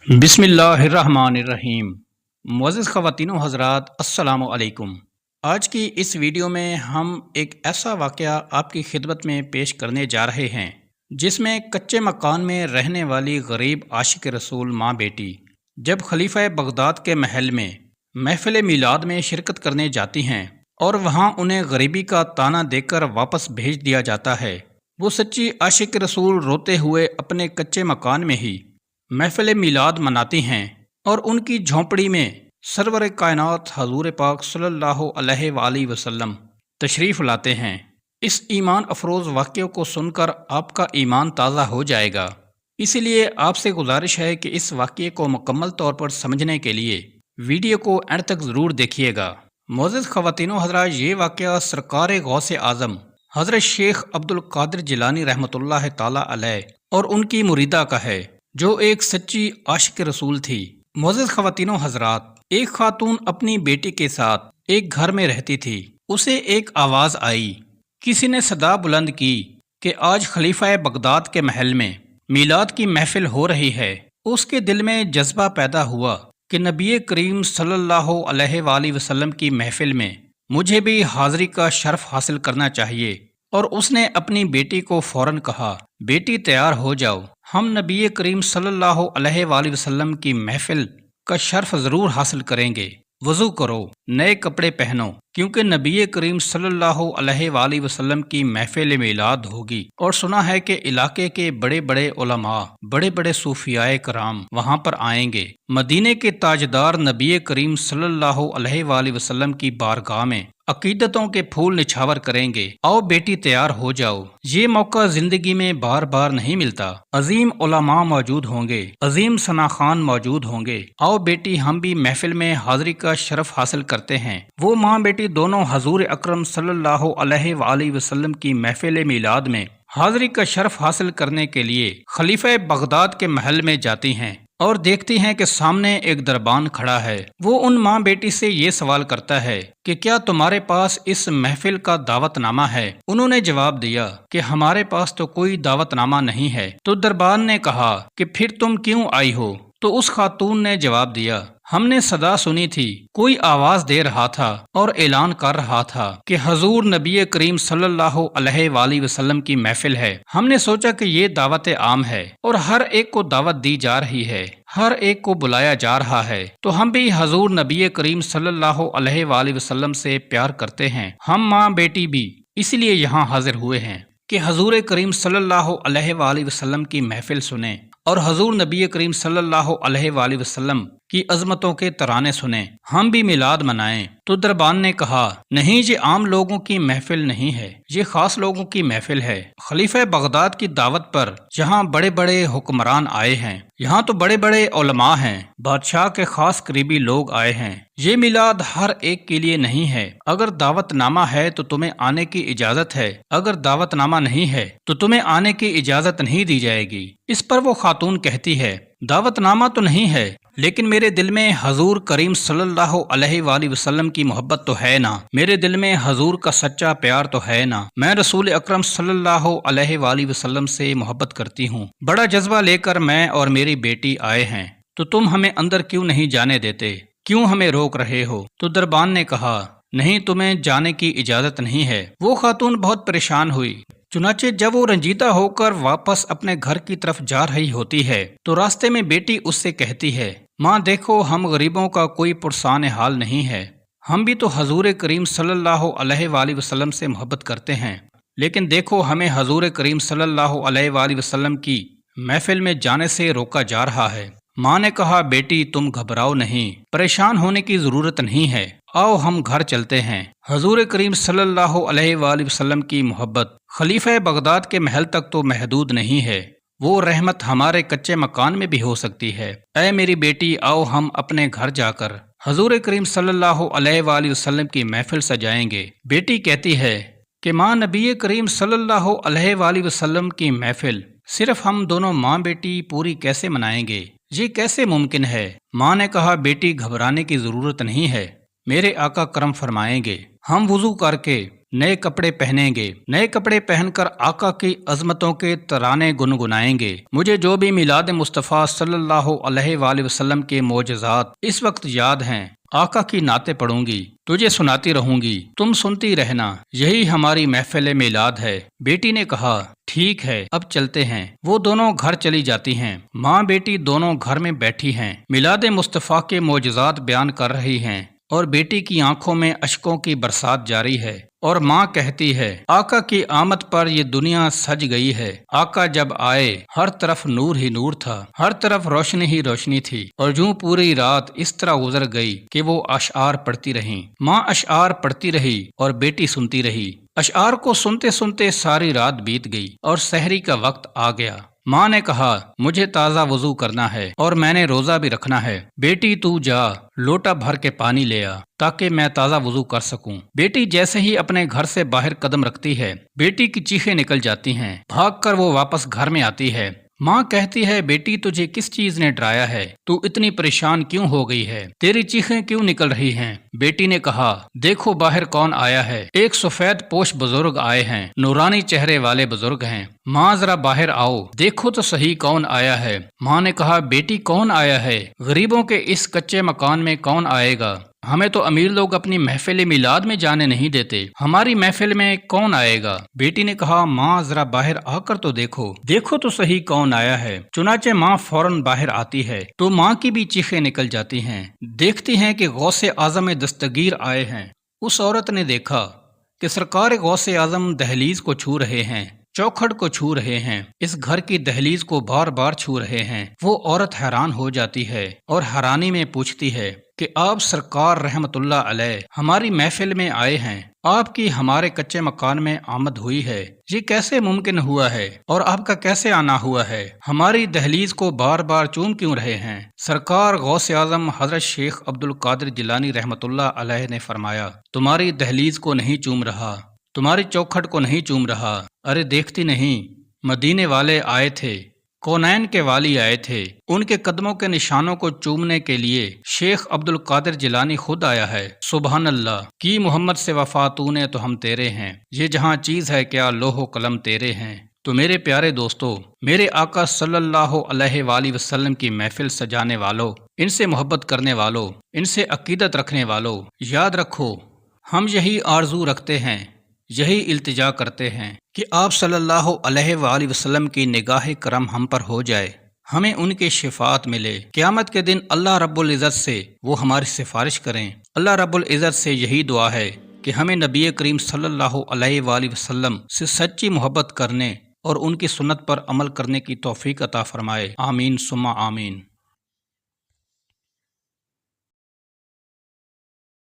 بسم اللہ الرحمن الرحیم۔ معزز خواتین و حضرات، السلام علیکم۔ آج کی اس ویڈیو میں ہم ایک ایسا واقعہ آپ کی خدمت میں پیش کرنے جا رہے ہیں جس میں کچے مکان میں رہنے والی غریب عاشق رسول ماں بیٹی جب خلیفہ بغداد کے محل میں محفل میلاد میں شرکت کرنے جاتی ہیں اور وہاں انہیں غریبی کا طعنہ دے کر واپس بھیج دیا جاتا ہے، وہ سچی عاشق رسول روتے ہوئے اپنے کچے مکان میں ہی محفل میلاد مناتی ہیں اور ان کی جھونپڑی میں سرور کائنات حضور پاک صلی اللہ علیہ وآلہ وسلم تشریف لاتے ہیں۔ اس ایمان افروز واقعے کو سن کر آپ کا ایمان تازہ ہو جائے گا، اسی لیے آپ سے گزارش ہے کہ اس واقعے کو مکمل طور پر سمجھنے کے لیے ویڈیو کو اینڈ تک ضرور دیکھیے گا۔ معزز خواتین و حضرات، یہ واقعہ سرکار غوث اعظم حضرت شیخ عبد القادر جیلانی رحمۃ اللہ تعالی علیہ اور ان کی مریدہ کا ہے جو ایک سچی عاشق رسول تھی۔ معزز خواتین و حضرات، ایک خاتون اپنی بیٹی کے ساتھ ایک گھر میں رہتی تھی۔ اسے ایک آواز آئی، کسی نے صدا بلند کی کہ آج خلیفہ بغداد کے محل میں میلاد کی محفل ہو رہی ہے۔ اس کے دل میں جذبہ پیدا ہوا کہ نبی کریم صلی اللہ علیہ وآلہ وسلم کی محفل میں مجھے بھی حاضری کا شرف حاصل کرنا چاہیے، اور اس نے اپنی بیٹی کو فوراً کہا، بیٹی تیار ہو جاؤ، ہم نبی کریم صلی اللہ علیہ وآلہ وسلم کی محفل کا شرف ضرور حاصل کریں گے۔ وضو کرو، نئے کپڑے پہنو، کیونکہ نبی کریم صلی اللہ علیہ وآلہ وسلم کی محفل میلاد ہوگی، اور سنا ہے کہ علاقے کے بڑے بڑے علماء، بڑے بڑے صوفیاء کرام وہاں پر آئیں گے۔ مدینے کے تاجدار نبی کریم صلی اللہ علیہ وآلہ وسلم کی بارگاہ میں عقیدتوں کے پھول نچھاور کریں گے۔ آؤ بیٹی تیار ہو جاؤ، یہ موقع زندگی میں بار بار نہیں ملتا۔ عظیم علماء موجود ہوں گے، عظیم ثناخان موجود ہوں گے، آؤ بیٹی ہم بھی محفل میں حاضری کا شرف حاصل کرتے ہیں۔ وہ ماں بیٹی دونوں حضور اکرم صلی اللہ علیہ وآلہ وسلم کی محفل میلاد میں حاضری کا شرف حاصل کرنے کے لیے خلیفہ بغداد کے محل میں جاتی ہیں اور دیکھتی ہیں کہ سامنے ایک دربان کھڑا ہے۔ وہ ان ماں بیٹی سے یہ سوال کرتا ہے کہ کیا تمہارے پاس اس محفل کا دعوت نامہ ہے؟ انہوں نے جواب دیا کہ ہمارے پاس تو کوئی دعوت نامہ نہیں ہے۔ تو دربان نے کہا کہ پھر تم کیوں آئی ہو؟ تو اس خاتون نے جواب دیا، ہم نے صدا سنی تھی، کوئی آواز دے رہا تھا اور اعلان کر رہا تھا کہ حضور نبی کریم صلی اللہ علیہ وآلہ وسلم کی محفل ہے۔ ہم نے سوچا کہ یہ دعوت عام ہے اور ہر ایک کو دعوت دی جا رہی ہے، ہر ایک کو بلایا جا رہا ہے، تو ہم بھی حضور نبی کریم صلی اللہ علیہ وآلہ وسلم سے پیار کرتے ہیں، ہم ماں بیٹی بھی اس لیے یہاں حاضر ہوئے ہیں کہ حضور کریم صلی اللہ علیہ وآلہ وسلم کی محفل سنیں اور حضور نبی کریم صلی اللہ علیہ وآلہ وسلم کی عظمتوں کے ترانے سنیں، ہم بھی میلاد منائیں۔ تو دربان نے کہا، نہیں، یہ عام لوگوں کی محفل نہیں ہے، یہ خاص لوگوں کی محفل ہے۔ خلیفہ بغداد کی دعوت پر جہاں بڑے بڑے حکمران آئے ہیں، یہاں تو بڑے بڑے علماء ہیں، بادشاہ کے خاص قریبی لوگ آئے ہیں۔ یہ میلاد ہر ایک کے لیے نہیں ہے۔ اگر دعوت نامہ ہے تو تمہیں آنے کی اجازت ہے، اگر دعوت نامہ نہیں ہے تو تمہیں آنے کی اجازت نہیں دی جائے گی۔ اس پر وہ خاتون کہتی ہے، دعوت نامہ تو نہیں ہے، لیکن میرے دل میں حضور کریم صلی اللہ علیہ وآلہ وسلم کی محبت تو ہے نا، میرے دل میں حضور کا سچا پیار تو ہے نا، میں رسول اکرم صلی اللہ علیہ وآلہ وسلم سے محبت کرتی ہوں، بڑا جذبہ لے کر میں اور میری بیٹی آئے ہیں، تو تم ہمیں اندر کیوں نہیں جانے دیتے، کیوں ہمیں روک رہے ہو؟ تو دربان نے کہا، نہیں، تمہیں جانے کی اجازت نہیں ہے۔ وہ خاتون بہت پریشان ہوئی، چنانچہ جب وہ رنجیدہ ہو کر واپس اپنے گھر کی طرف جا رہی ہوتی ہے تو راستے میں بیٹی اس سے کہتی ہے، ماں دیکھو، ہم غریبوں کا کوئی پرسان حال نہیں ہے، ہم بھی تو حضور کریم صلی اللہ علیہ وآلہ وسلم سے محبت کرتے ہیں، لیکن دیکھو ہمیں حضور کریم صلی اللہ علیہ وآلہ وسلم کی محفل میں جانے سے روکا جا رہا ہے۔ ماں نے کہا، بیٹی تم گھبراؤ نہیں، پریشان ہونے کی ضرورت نہیں ہے، آؤ ہم گھر چلتے ہیں۔ حضور کریم صلی اللہ علیہ وآلہ وسلم کی محبت خلیفہ بغداد کے محل تک تو محدود نہیں ہے، وہ رحمت ہمارے کچے مکان میں بھی ہو سکتی ہے۔ اے میری بیٹی، آؤ ہم اپنے گھر جا کر حضور کریم صلی اللہ علیہ وآلہ وسلم کی محفل سجائیں گے۔ بیٹی کہتی ہے کہ ماں، نبی کریم صلی اللہ علیہ وآلہ وسلم کی محفل صرف ہم دونوں ماں بیٹی پوری کیسے منائیں گے؟ یہ کیسے ممکن ہے؟ ماں نے کہا، بیٹی گھبرانے کی ضرورت نہیں ہے، میرے آقا کرم فرمائیں گے، ہم وضو کر کے نئے کپڑے پہنیں گے، نئے کپڑے پہن کر آقا کی عظمتوں کے ترانے گنگنائیں گے۔ مجھے جو بھی میلاد مصطفیٰ صلی اللہ علیہ وآلہ وسلم کے معجزات اس وقت یاد ہیں، آقا کی نعتیں پڑھوں گی، تجھے سناتی رہوں گی، تم سنتی رہنا، یہی ہماری محفل میلاد ہے۔ بیٹی نے کہا ٹھیک ہے اب چلتے ہیں۔ وہ دونوں گھر چلی جاتی ہیں۔ ماں بیٹی دونوں گھر میں بیٹھی ہیں، میلاد مصطفیٰ کے معجزات بیان کر رہی ہیں اور بیٹی کی آنکھوں میں اشکوں کی برسات جاری ہے، اور ماں کہتی ہے آقا کی آمد پر یہ دنیا سج گئی ہے۔ آقا جب آئے ہر طرف نور ہی نور تھا، ہر طرف روشنی ہی روشنی تھی، اور جو پوری رات اس طرح گزر گئی کہ وہ اشعار پڑھتی رہیں۔ ماں اشعار پڑھتی رہی اور بیٹی سنتی رہی۔ اشعار کو سنتے سنتے ساری رات بیت گئی اور سحری کا وقت آ گیا۔ ماں نے کہا مجھے تازہ وضو کرنا ہے اور میں نے روزہ بھی رکھنا ہے، بیٹی تو جا لوٹا بھر کے پانی لے آ تاکہ میں تازہ وضو کر سکوں۔ بیٹی جیسے ہی اپنے گھر سے باہر قدم رکھتی ہے، بیٹی کی چیخیں نکل جاتی ہیں، بھاگ کر وہ واپس گھر میں آتی ہے۔ ماں کہتی ہے بیٹی تجھے کس چیز نے ڈرایا ہے؟ تو اتنی پریشان کیوں ہو گئی ہے؟ تیری چیخیں کیوں نکل رہی ہیں؟ بیٹی نے کہا دیکھو باہر کون آیا ہے، ایک سفید پوش بزرگ آئے ہیں، نورانی چہرے والے بزرگ ہیں۔ ماں ذرا باہر آؤ، دیکھو تو صحیح کون آیا ہے۔ ماں نے کہا بیٹی کون آیا ہے؟ غریبوں کے اس کچے مکان میں کون آئے گا؟ ہمیں تو امیر لوگ اپنی محفل میلاد میں جانے نہیں دیتے، ہماری محفل میں کون آئے گا؟ بیٹی نے کہا ماں ذرا باہر آ کر تو دیکھو تو صحیح کون آیا ہے۔ چنانچہ ماں فوراً باہر آتی ہے تو ماں کی بھی چیخیں نکل جاتی ہیں، دیکھتی ہیں کہ غوث اعظم دستگیر آئے ہیں۔ اس عورت نے دیکھا کہ سرکار غوث اعظم دہلیز کو چھو رہے ہیں، چوکھٹ کو چھو رہے ہیں، اس گھر کی دہلیز کو بار بار چھو رہے ہیں۔ وہ عورت حیران ہو جاتی ہے اور حیرانی میں پوچھتی ہے کہ آپ سرکار رحمت اللہ علیہ ہماری محفل میں آئے ہیں، آپ کی ہمارے کچے مکان میں آمد ہوئی ہے، یہ کیسے ممکن ہوا ہے اور آپ کا کیسے آنا ہوا ہے؟ ہماری دہلیز کو بار بار چوم کیوں رہے ہیں؟ سرکار غوث اعظم حضرت شیخ عبد القادر جیلانی رحمت اللہ علیہ نے فرمایا تمہاری دہلیز کو نہیں چوم رہا، تمہاری چوکھٹ کو نہیں چوم رہا، ارے دیکھتی نہیں، مدینے والے آئے تھے، کونین کے والی آئے تھے، ان کے قدموں کے نشانوں کو چومنے کے لیے شیخ عبد القادر جیلانی خود آیا ہے۔ سبحان اللہ، کی محمد سے وفا تو نے تو ہم تیرے ہیں، یہ جہاں چیز ہے کیا لوح و قلم تیرے ہیں۔ تو میرے پیارے دوستو، میرے آقا صلی اللہ علیہ وآلہ وسلم کی محفل سجانے والوں، ان سے محبت کرنے والوں، ان سے عقیدت رکھنے والوں، یاد رکھو ہم یہی آرزو رکھتے ہیں، یہی التجا کرتے ہیں کہ آپ صلی اللہ علیہ وآلہ وسلم کی نگاہ کرم ہم پر ہو جائے، ہمیں ان کے شفاعت ملے، قیامت کے دن اللہ رب العزت سے وہ ہماری سفارش کریں۔ اللہ رب العزت سے یہی دعا ہے کہ ہمیں نبی کریم صلی اللہ علیہ وآلہ وسلم سے سچی محبت کرنے اور ان کی سنت پر عمل کرنے کی توفیق عطا فرمائے، آمین ثم آمین۔